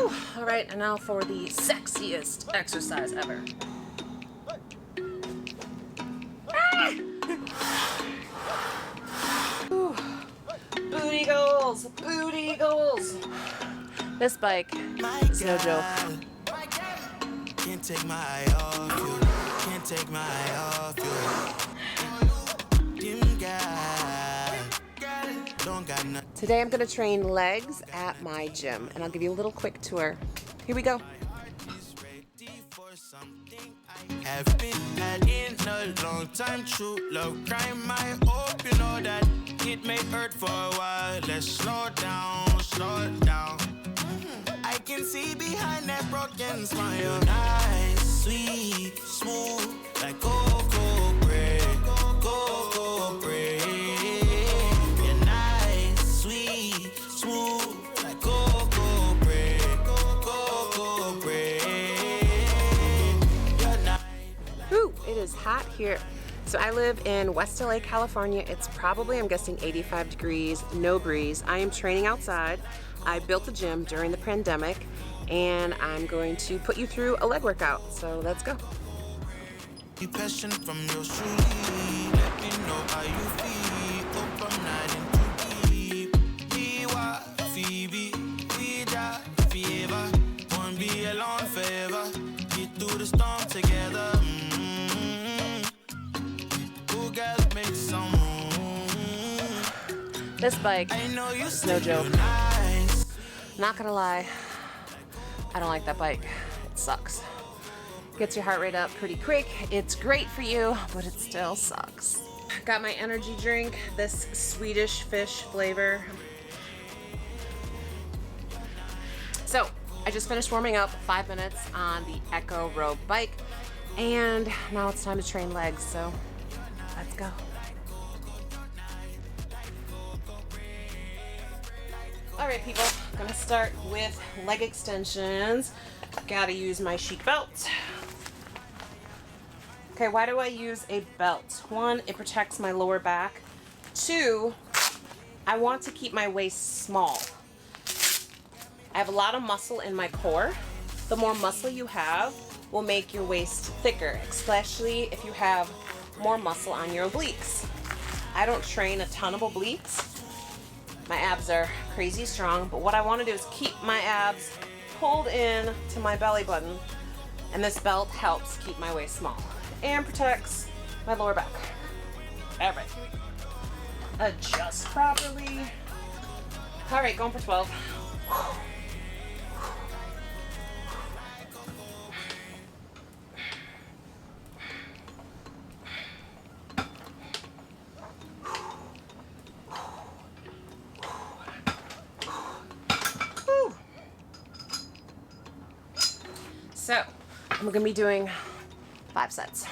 Whew. All right, and now for the sexiest exercise ever. Booty goals, booty goals. This bike is no joke. Can't take my eye off you. Can't take my eye off you. Don't got nothing. Today I'm gonna train legs at my gym, and I'll give you a little quick tour. Here we go. Have been had in a long time. True love crime. I hope you know that it may hurt for a while. Let's slow down, slow it down. I can see behind that broken smile. Nice, sweet, smooth, like cocoa bread, cocoa bread. You're nice, sweet, smooth, like cocoa bread, cocoa bread. You're nice. Whew, it is hot here. So I live in West LA, California. It's probably, I'm guessing, 85 degrees, no breeze. I am training outside. I built a gym during the pandemic, and I'm going to put you through a leg workout. So let's go. The passion from your truly. Let me know how you feel. Hope I'm not in too deep. Iwa, Phoebe, we die forever. Won't be alone forever. Get through the storm together. Who girls make some room? This bike I know you is no joke. nice. Not gonna lie, I don't like that bike. It sucks. Gets your heart rate up pretty quick. It's great for you, but it still sucks. Got my energy drink, this Swedish fish flavor. So, I just finished warming up 5 minutes on the Echo Row bike, and now it's time to train legs, so let's go. All right, people, I'm gonna start with leg extensions. Gotta use my chic belt. Okay, why do I use a belt? One, it protects my lower back. Two, I want to keep my waist small. I have a lot of muscle in my core. The more muscle you have will make your waist thicker, especially if you have more muscle on your obliques. I don't train a ton of obliques. My abs are crazy strong, but what I want to do is keep my abs pulled in to my belly button, and this belt helps keep my waist small and protects my lower back. All right, adjust properly. All right, going for 12. So, I'm gonna be doing 5 sets.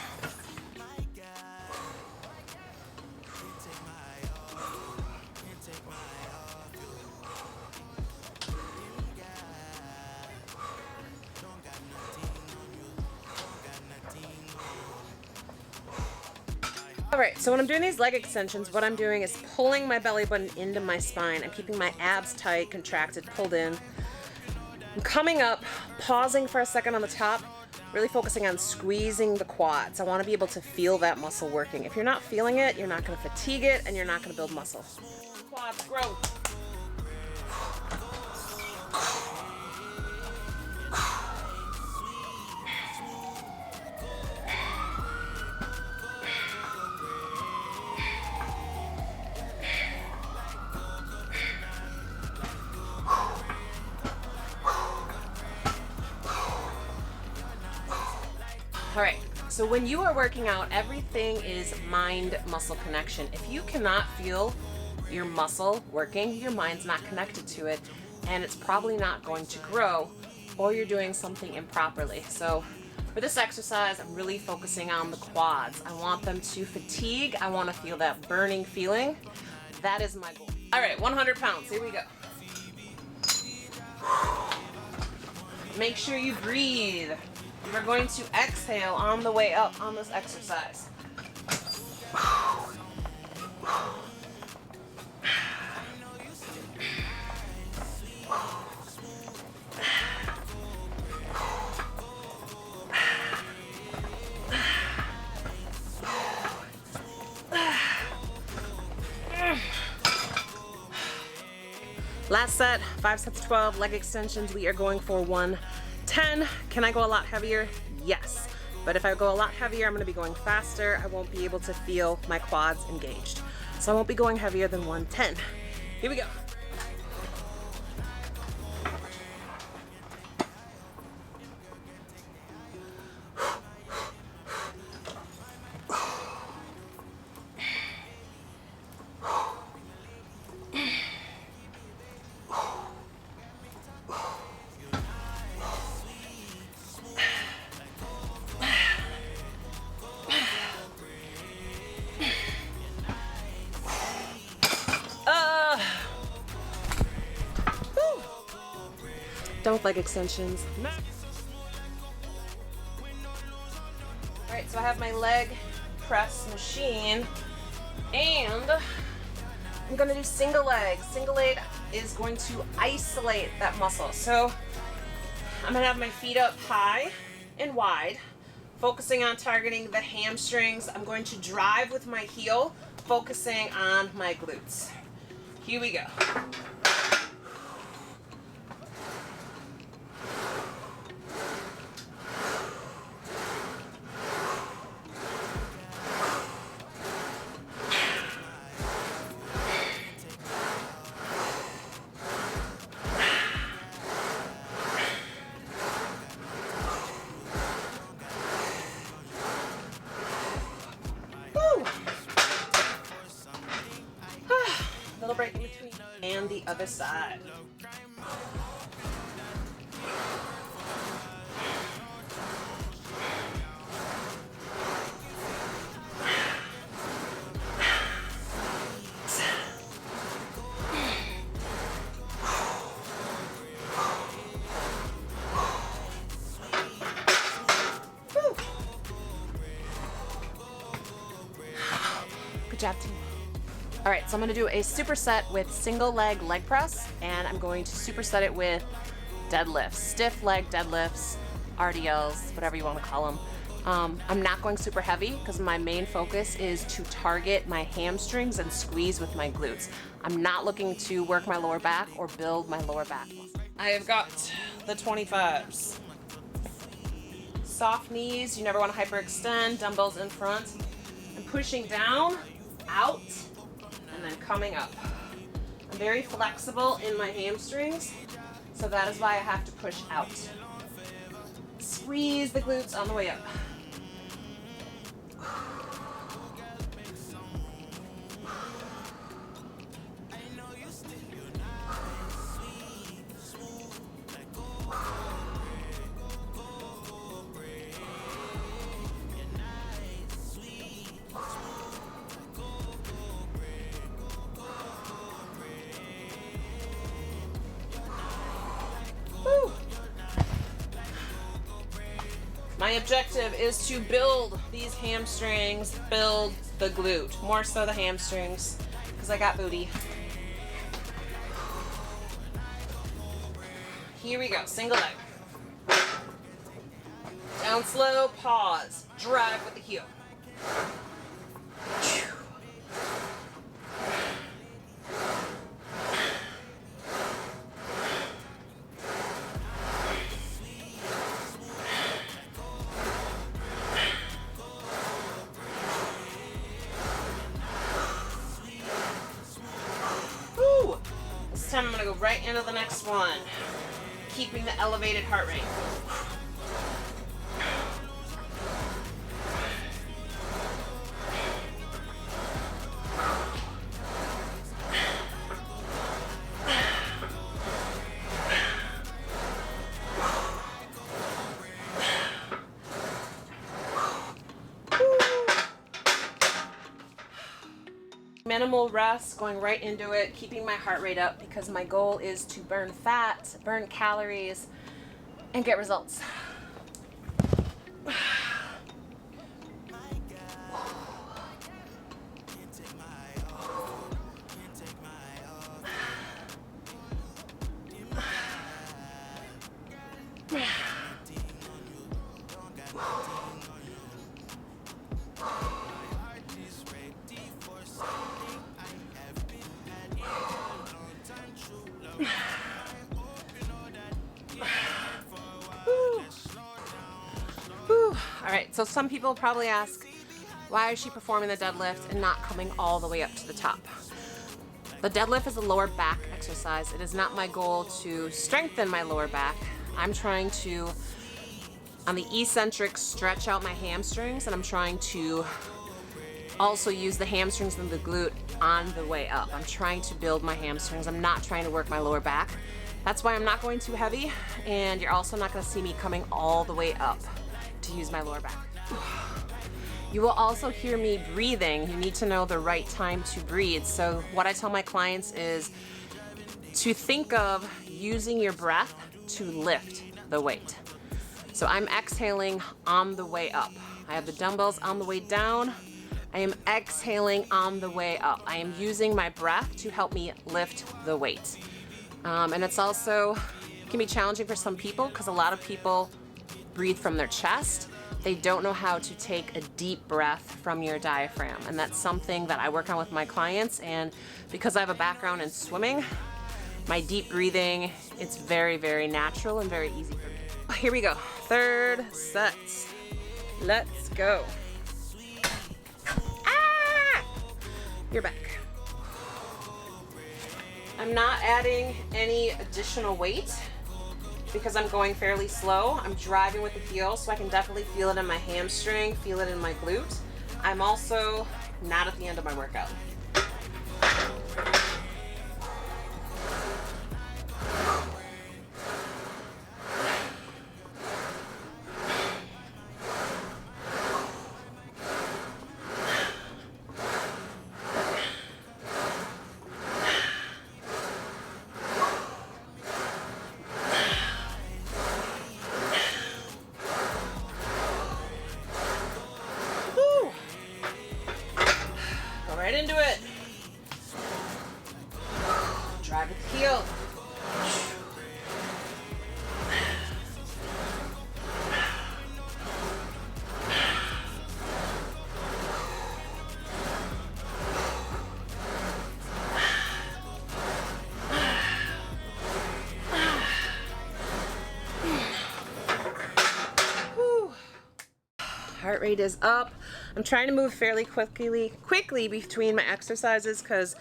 All right, so when I'm doing these leg extensions, what I'm doing is pulling my belly button into my spine. I'm keeping my abs tight, contracted, pulled in. I'm coming up, pausing for a second on the top, really focusing on squeezing the quads. I want to be able to feel that muscle working. If you're not feeling it, you're not going to fatigue it, and you're not going to build muscle. Quads grow. All right, so when you are working out, everything is mind-muscle connection. If you cannot feel your muscle working, your mind's not connected to it, and it's probably not going to grow, or you're doing something improperly. So for this exercise, I'm really focusing on the quads. I want them to fatigue. I want to feel that burning feeling. That is my goal. All right, 100 pounds, here we go. Make sure you breathe. We're going to exhale on the way up on this exercise. Last set, 5 sets of 12, leg extensions. We are going for 110. Can I go a lot heavier? Yes. But if I go a lot heavier, I'm gonna be going faster. I won't be able to feel my quads engaged. So I won't be going heavier than 110. Here we go. Don't leg extensions. All right, so I have my leg press machine and I'm gonna do single leg. Single leg is going to isolate that muscle. So I'm gonna have my feet up high and wide, focusing on targeting the hamstrings. I'm going to drive with my heel, focusing on my glutes. Here we go. Little break in between. And the other side. Good job, team. All right, so I'm gonna do a superset with single leg press, and I'm going to superset it with deadlifts, stiff leg deadlifts, RDLs, whatever you wanna call them. I'm not going super heavy because my main focus is to target my hamstrings and squeeze with my glutes. I'm not looking to work my lower back or build my lower back muscle. I have got the 25s. Soft knees, you never wanna hyperextend, dumbbells in front. I'm pushing down, out, and then coming up. I'm very flexible in my hamstrings, so that is why I have to push out. Squeeze the glutes on the way up. My objective is to build these hamstrings, build the glute, more so the hamstrings, because I got booty. Here we go, single leg. Down slow, pause, drive with the heel. This time I'm gonna go right into the next one, keeping the elevated heart rate. Minimal rest, going right into it, keeping my heart rate up because my goal is to burn fat, burn calories, and get results. So some people probably ask, why is she performing the deadlift and not coming all the way up to the top? The deadlift is a lower back exercise. It is not my goal to strengthen my lower back. I'm trying to, on the eccentric, stretch out my hamstrings, and I'm trying to also use the hamstrings and the glute on the way up. I'm trying to build my hamstrings. I'm not trying to work my lower back. That's why I'm not going too heavy, and you're also not gonna see me coming all the way up to use my lower back. You will also hear me breathing. You need to know the right time to breathe. So what I tell my clients is to think of using your breath to lift the weight. So I'm exhaling on the way up. I have the dumbbells on the way down. I am exhaling on the way up. I am using my breath to help me lift the weight. And it's also, can be challenging for some people because a lot of people breathe from their chest. They don't know how to take a deep breath from your diaphragm. And that's something that I work on with my clients. And because I have a background in swimming, my deep breathing, it's very, very natural and very easy for me. Here we go, third set. Let's go. Ah! You're back. I'm not adding any additional weight because I'm going fairly slow. I'm driving with the heel, so I can definitely feel it in my hamstring, feel it in my glute. I'm also not at the end of my workout. Right into it. Drive with the heel. Heart rate is up. I'm trying to move fairly quickly between my exercises because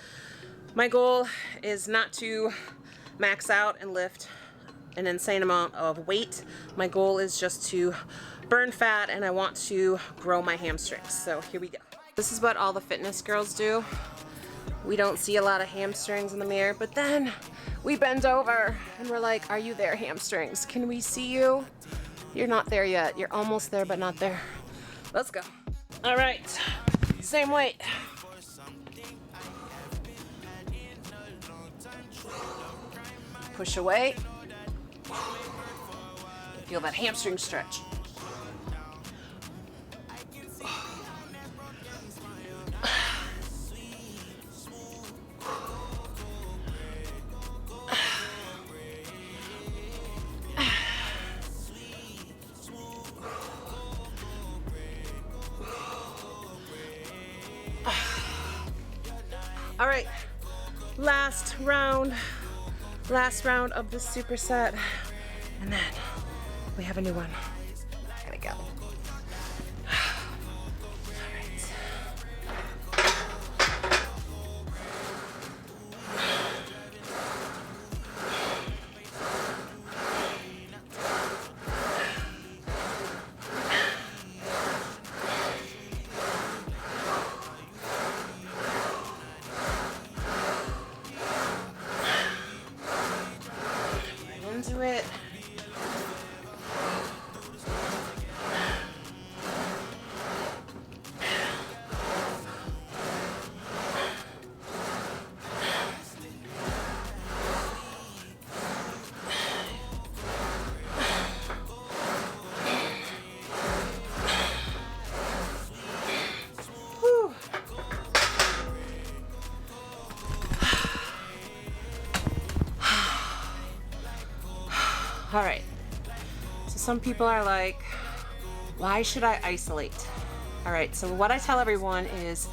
my goal is not to max out and lift an insane amount of weight. My goal is just to burn fat, and I want to grow my hamstrings. So here we go. This is what all the fitness girls do. We don't see a lot of hamstrings in the mirror, but then we bend over and we're like, are you there, hamstrings? Can we see you? You're not there yet. You're almost there, but not there. Let's go. All right, same weight. Push away. Feel that hamstring stretch. All right, last round of the superset, and then we have a new one. Gotta go. Into it. All right, so some people are like, why should I isolate? All right, so what I tell everyone is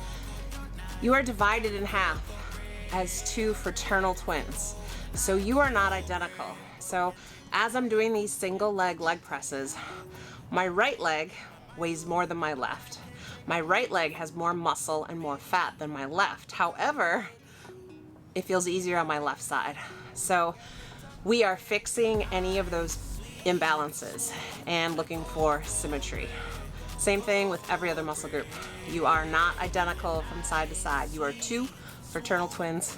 you are divided in half as two fraternal twins. So you are not identical. So as I'm doing these single leg presses, my right leg weighs more than my left. My right leg has more muscle and more fat than my left. However, it feels easier on my left side. So we are fixing any of those imbalances and looking for symmetry. Same thing with every other muscle group. You are not identical from side to side. You are two fraternal twins.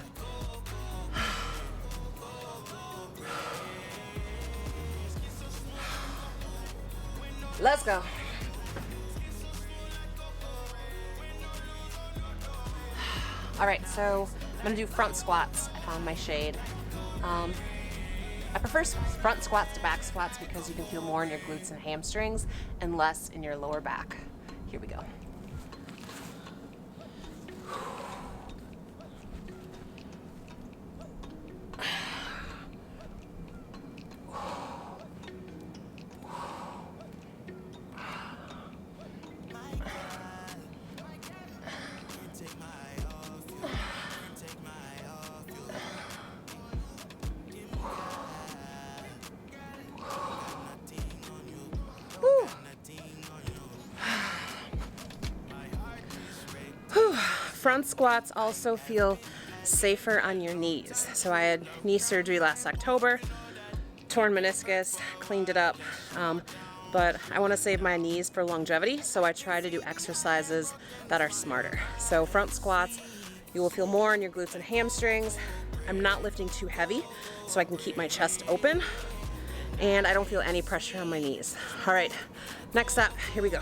Let's go. All right, so I'm gonna do front squats. I found my shade. I prefer front squats to back squats because you can feel more in your glutes and hamstrings and less in your lower back. Here we go. Front squats also feel safer on your knees. So I had knee surgery last October, torn meniscus, cleaned it up, but I want to save my knees for longevity, so I try to do exercises that are smarter. So front squats, you will feel more in your glutes and hamstrings. I'm not lifting too heavy, so I can keep my chest open, and I don't feel any pressure on my knees. All right, next up, here we go.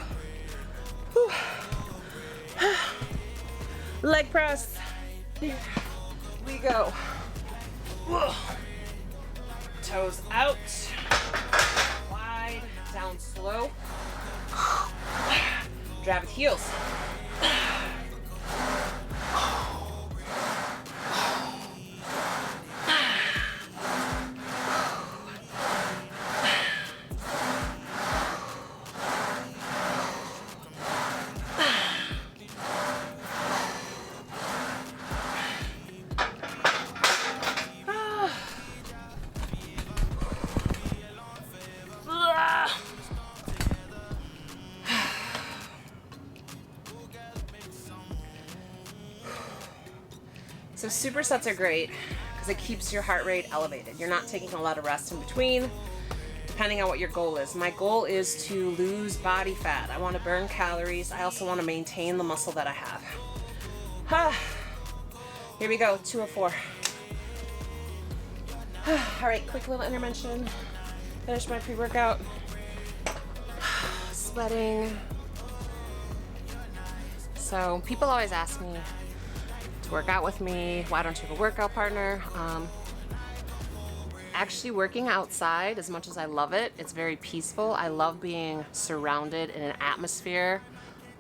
Whew. Leg press. Here we go. Whoa. Toes out. Wide, down slow. Drive with heels. So supersets are great because it keeps your heart rate elevated. You're not taking a lot of rest in between, depending on what your goal is. My goal is to lose body fat. I want to burn calories. I also want to maintain the muscle that I have. Here we go, 2 of 4. All right, quick little intervention. Finish my pre-workout. Sweating. So people always ask me to work out with me. Why don't you have a workout partner? Actually working outside, as much as I love it, it's very peaceful. I love being surrounded in an atmosphere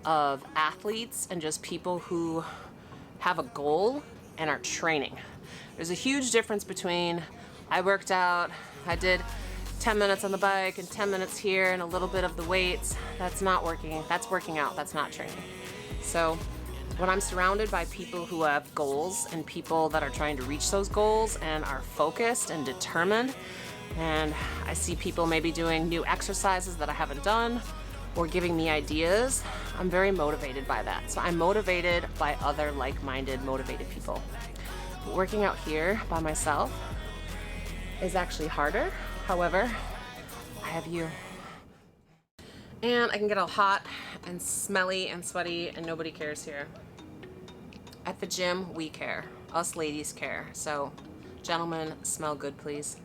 of athletes and just people who have a goal and are training. There's a huge difference between I worked out, I did 10 minutes on the bike and 10 minutes here and a little bit of the weights. That's not working. That's working out. That's not training. So when I'm surrounded by people who have goals and people that are trying to reach those goals and are focused and determined, and I see people maybe doing new exercises that I haven't done or giving me ideas, I'm very motivated by that. So I'm motivated by other like-minded, motivated people. But working out here by myself is actually harder. However, I have you. And I can get all hot and smelly and sweaty and nobody cares here. At the gym, we care. Us ladies care. So, gentlemen, smell good, please.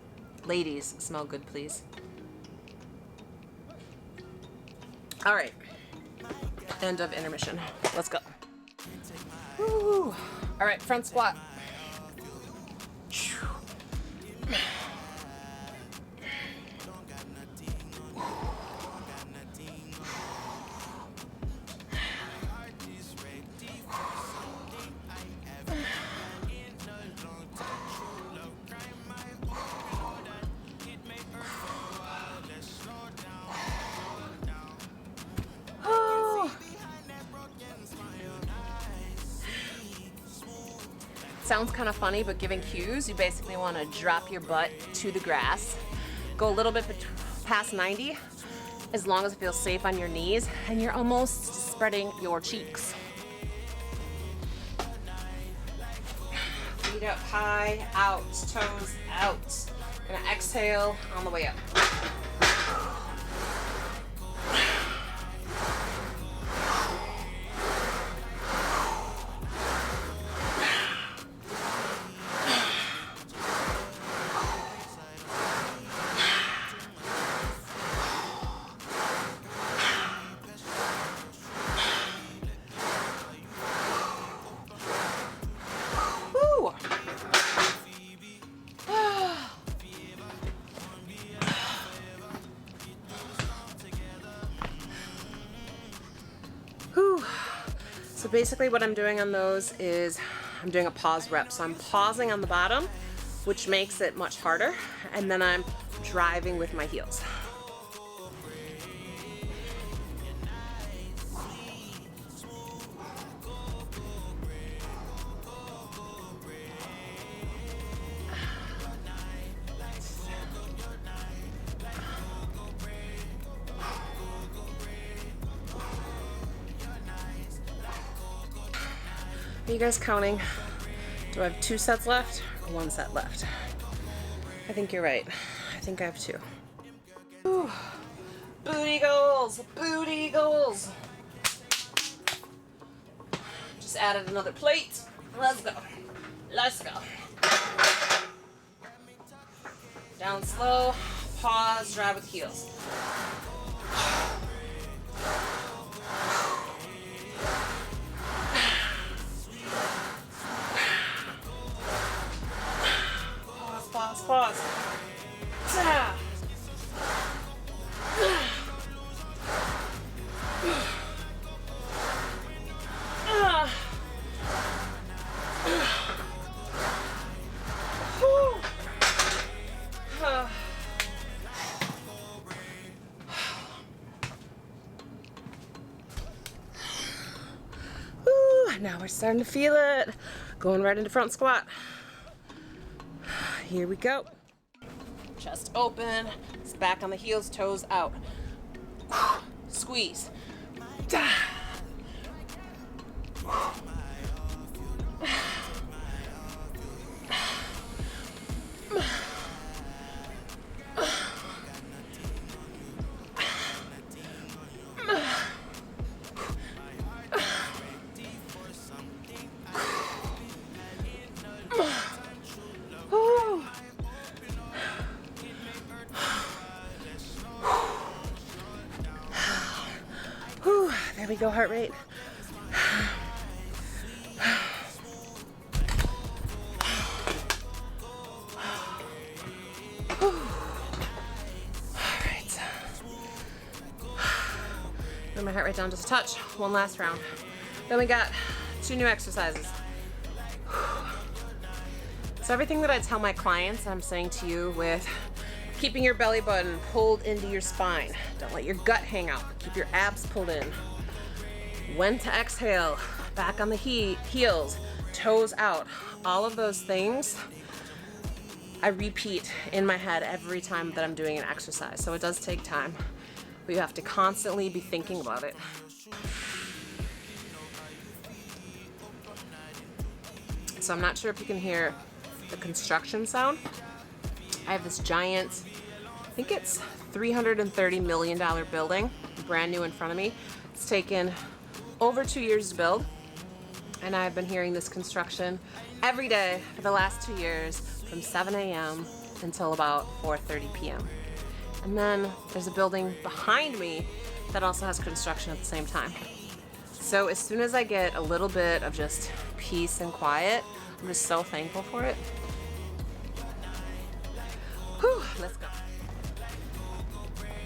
Ladies, smell good, please. All right. End of intermission. Let's go. Woo. All right, front squat. Sounds kind of funny, but giving cues, you basically want to drop your butt to the grass, go a little bit past 90, as long as it feels safe on your knees and you're almost spreading your cheeks. Feet up high, out, toes out. Gonna exhale on the way up. So basically what I'm doing on those is I'm doing a pause rep. So I'm pausing on the bottom, which makes it much harder, and then I'm driving with my heels. Are you guys counting? Do I have 2 sets left or 1 set left? I think you're right. I think I have 2. Ooh. Booty goals, booty goals. Just added another plate. Let's go. Let's go. Down slow, pause, drive with heels. Pause. Now we're starting to feel it. Going right into front squat. Here we go. Chest open, it's back on the heels, toes out. Squeeze. There we go, heart rate. All right. Bring my heart rate down just a touch. One last round. Then we got 2 new exercises. So everything that I tell my clients, I'm saying to you with keeping your belly button pulled into your spine. Don't let your gut hang out. Keep your abs pulled in. When to exhale, back on the heels, toes out. All of those things I repeat in my head every time that I'm doing an exercise. So it does take time. But you have to constantly be thinking about it. So I'm not sure if you can hear the construction sound. I have this giant, I think it's $330 million building, brand new in front of me. It's taken over 2 years to build, and I've been hearing this construction every day for the last 2 years from 7 a.m. until about 4:30 p.m. And then there's a building behind me that also has construction at the same time. So as soon as I get a little bit of just peace and quiet, I'm just so thankful for it. Whew, let's go.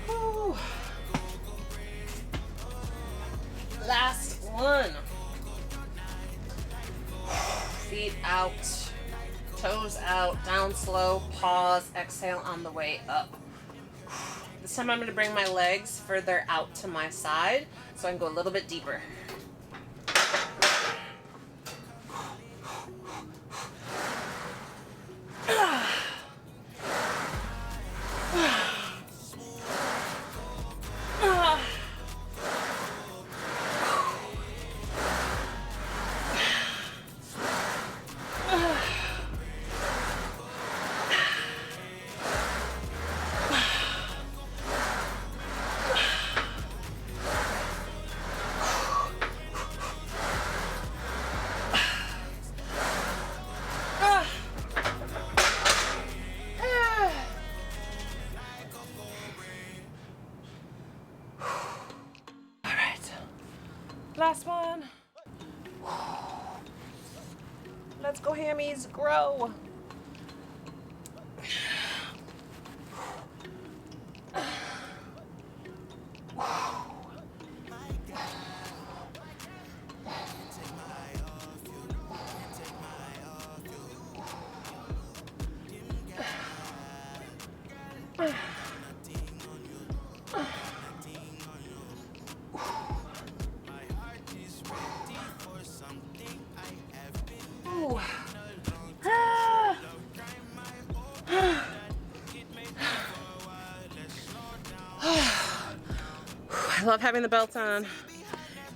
Whew. Last one. Feet out, toes out, down slow, pause, exhale on the way up. This time I'm going to bring my legs further out to my side so I can go a little bit deeper. Last one. Let's go, hammies, grow. I love having the belt on,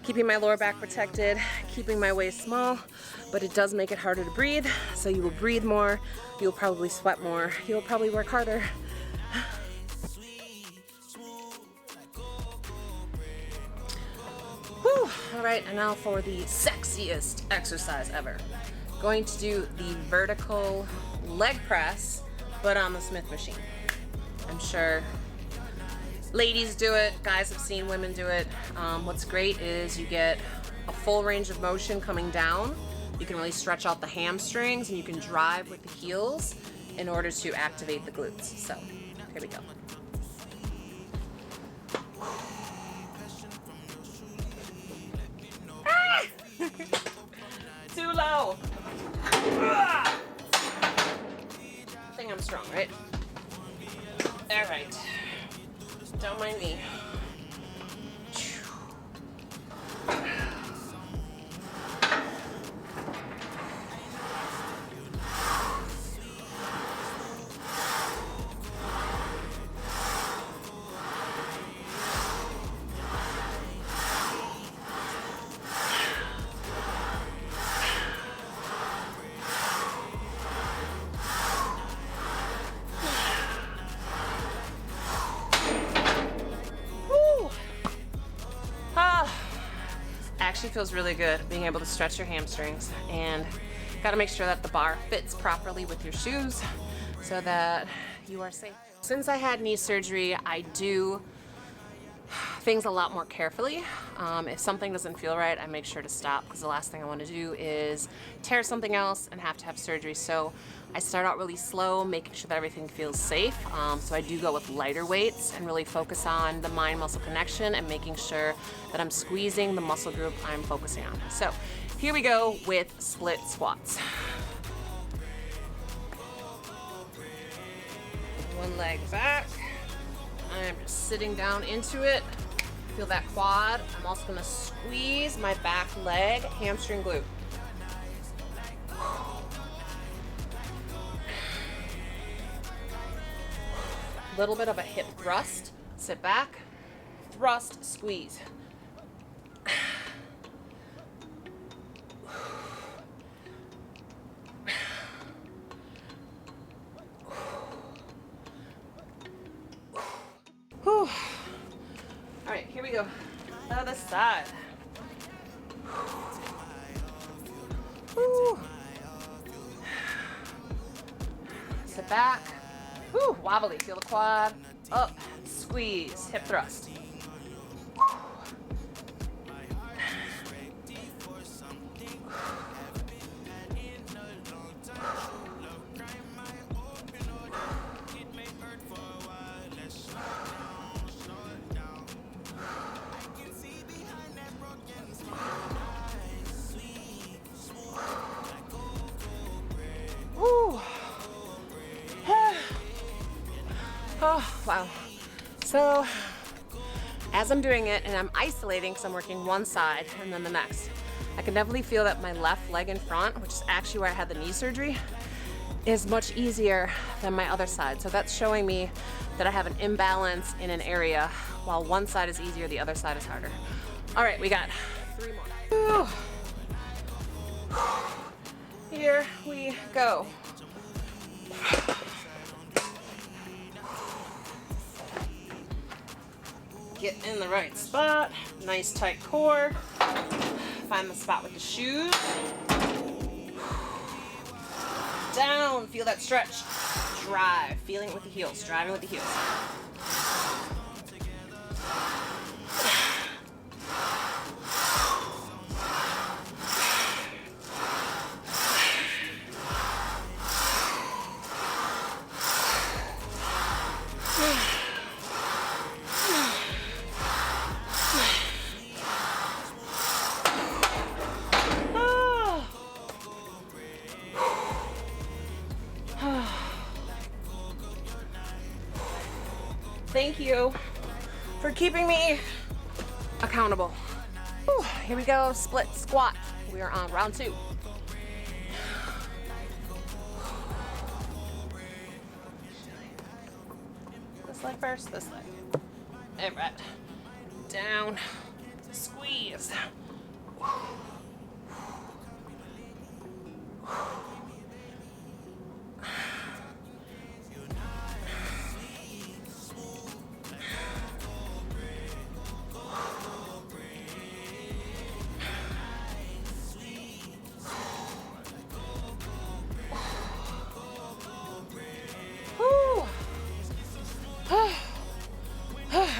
keeping my lower back protected, keeping my waist small, but it does make it harder to breathe. So you will breathe more, you'll probably sweat more, you'll probably work harder. Whew. All right, and now for the sexiest exercise ever. Going to do the vertical leg press, but on the Smith machine. I'm sure ladies do it, guys have seen women do it. What's great is you get a full range of motion coming down. You can really stretch out the hamstrings and you can drive with the heels in order to activate the glutes. So here we go. Ah! Too low. I think I'm strong, right? All right. Don't mind me. Actually feels really good being able to stretch your hamstrings, and got to make sure that the bar fits properly with your shoes so that you are safe. Since I had knee surgery, I do things a lot more carefully. If something doesn't feel right, I make sure to stop, because the last thing I want to do is tear something else and have to have surgery. So I start out really slow, making sure that everything feels safe. So I do go with lighter weights and really focus on the mind-muscle connection and making sure that I'm squeezing the muscle group I'm focusing on. So here we go with split squats. One leg back. I'm just sitting down into it. Feel that quad. I'm also gonna squeeze my back leg, hamstring glute. Little bit of a hip thrust. Sit back, thrust, squeeze. Whew. All right, here we go. Other side. Whew. Sit back. Whew, wobbly. Feel the quad. Up, squeeze, hip thrust. Oh, wow. So, as I'm doing it and I'm isolating, because I'm working one side and then the next, I can definitely feel that my left leg in front, which is actually where I had the knee surgery, is much easier than my other side. So that's showing me that I have an imbalance in an area. While one side is easier, the other side is harder. All right, we got 3 more. Here we go. Get in the right spot. Nice tight core. Find the spot with the shoes. Down. Feel that stretch. Drive. Feeling it with the heels. Driving with the heels. Thank you for keeping me accountable. Whew, here we go, split squat. We are on round 2. This leg first, this leg. All right, down, squeeze.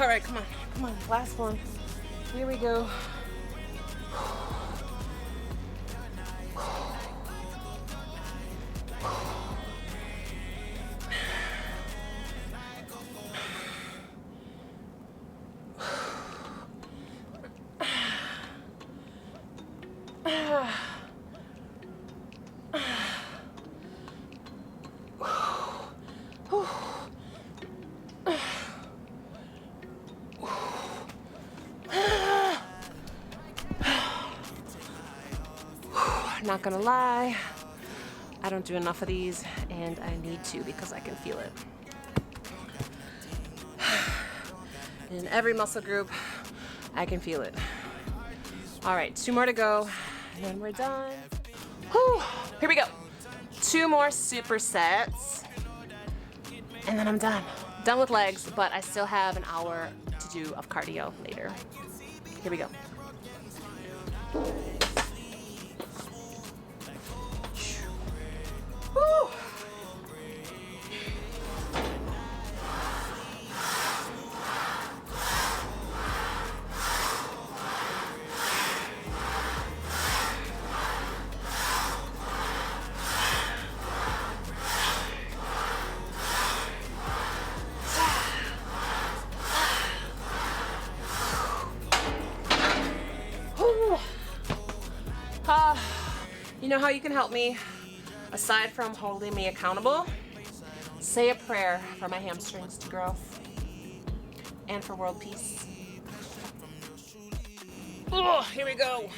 All right, come on, last one. Here we go. Not gonna lie, I don't do enough of these, and I need to because I can feel it. In every muscle group, I can feel it. All right, 2 more to go, and then we're done. Whew, here we go. 2 more supersets, and then I'm done. Done with legs, but I still have an hour to do of cardio later. Here we go. Woo. You know how you can help me? Aside from holding me accountable, say a prayer for my hamstrings to grow and for world peace. Oh, here we go.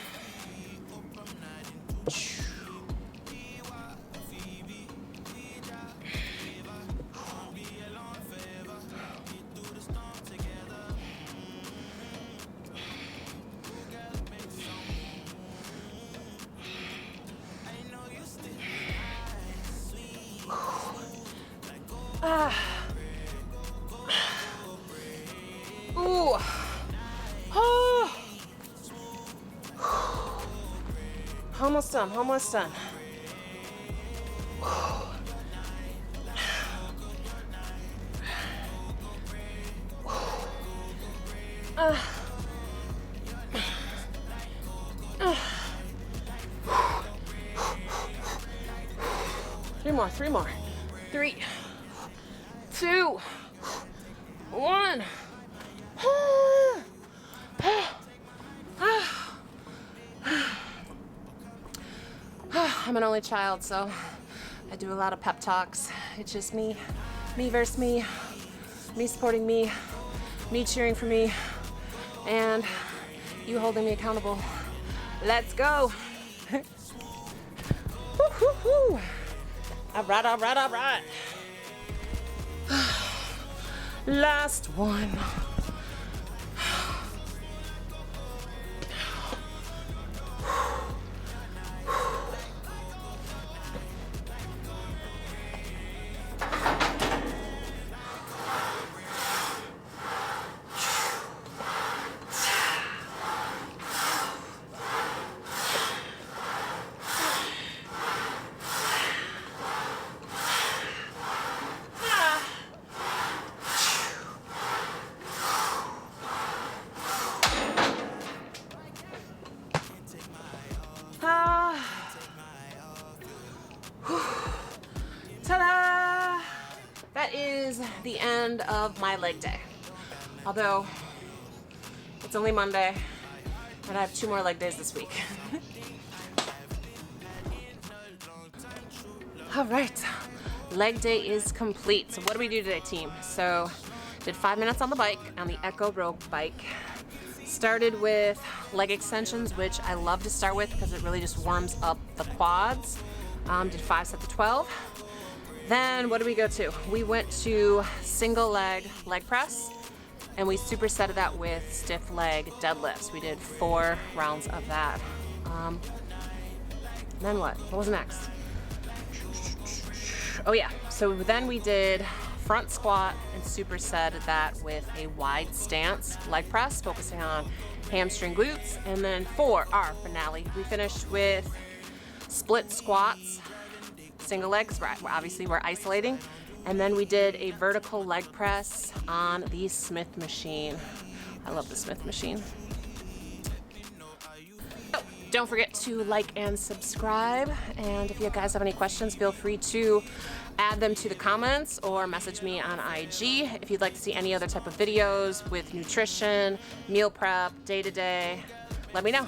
Ooh. Oh. Almost done, almost done. Three more. 3, 2, 1. I'm an only child, so I do a lot of pep talks. It's just me versus me supporting me cheering for me, and you holding me accountable. Let's go. Woo-hoo-hoo. All right. Last one. Ta-da! That is the end of my leg day. Although it's only Monday and I have 2 more leg days this week. All right, leg day is complete. So what do we do today, team? So Did 5 minutes on the bike, on the Echo Rogue bike. Started with leg extensions, which I love to start with because it really just warms up the quads. Did 5 sets of 12. Then what did we go to? We went to single leg press, and we supersetted that with stiff leg deadlifts. We did 4 rounds of that. Then what? What was next? Oh yeah, so then we did front squat and supersetted that with a wide stance leg press, focusing on hamstring glutes. And then for our finale, we finished with split squats, single legs, obviously we're isolating. And then we did a vertical leg press on the Smith machine. I love the Smith machine. Don't forget to like and subscribe. And if you guys have any questions, feel free to add them to the comments or message me on IG. If you'd like to see any other type of videos with nutrition, meal prep, day-to-day, let me know.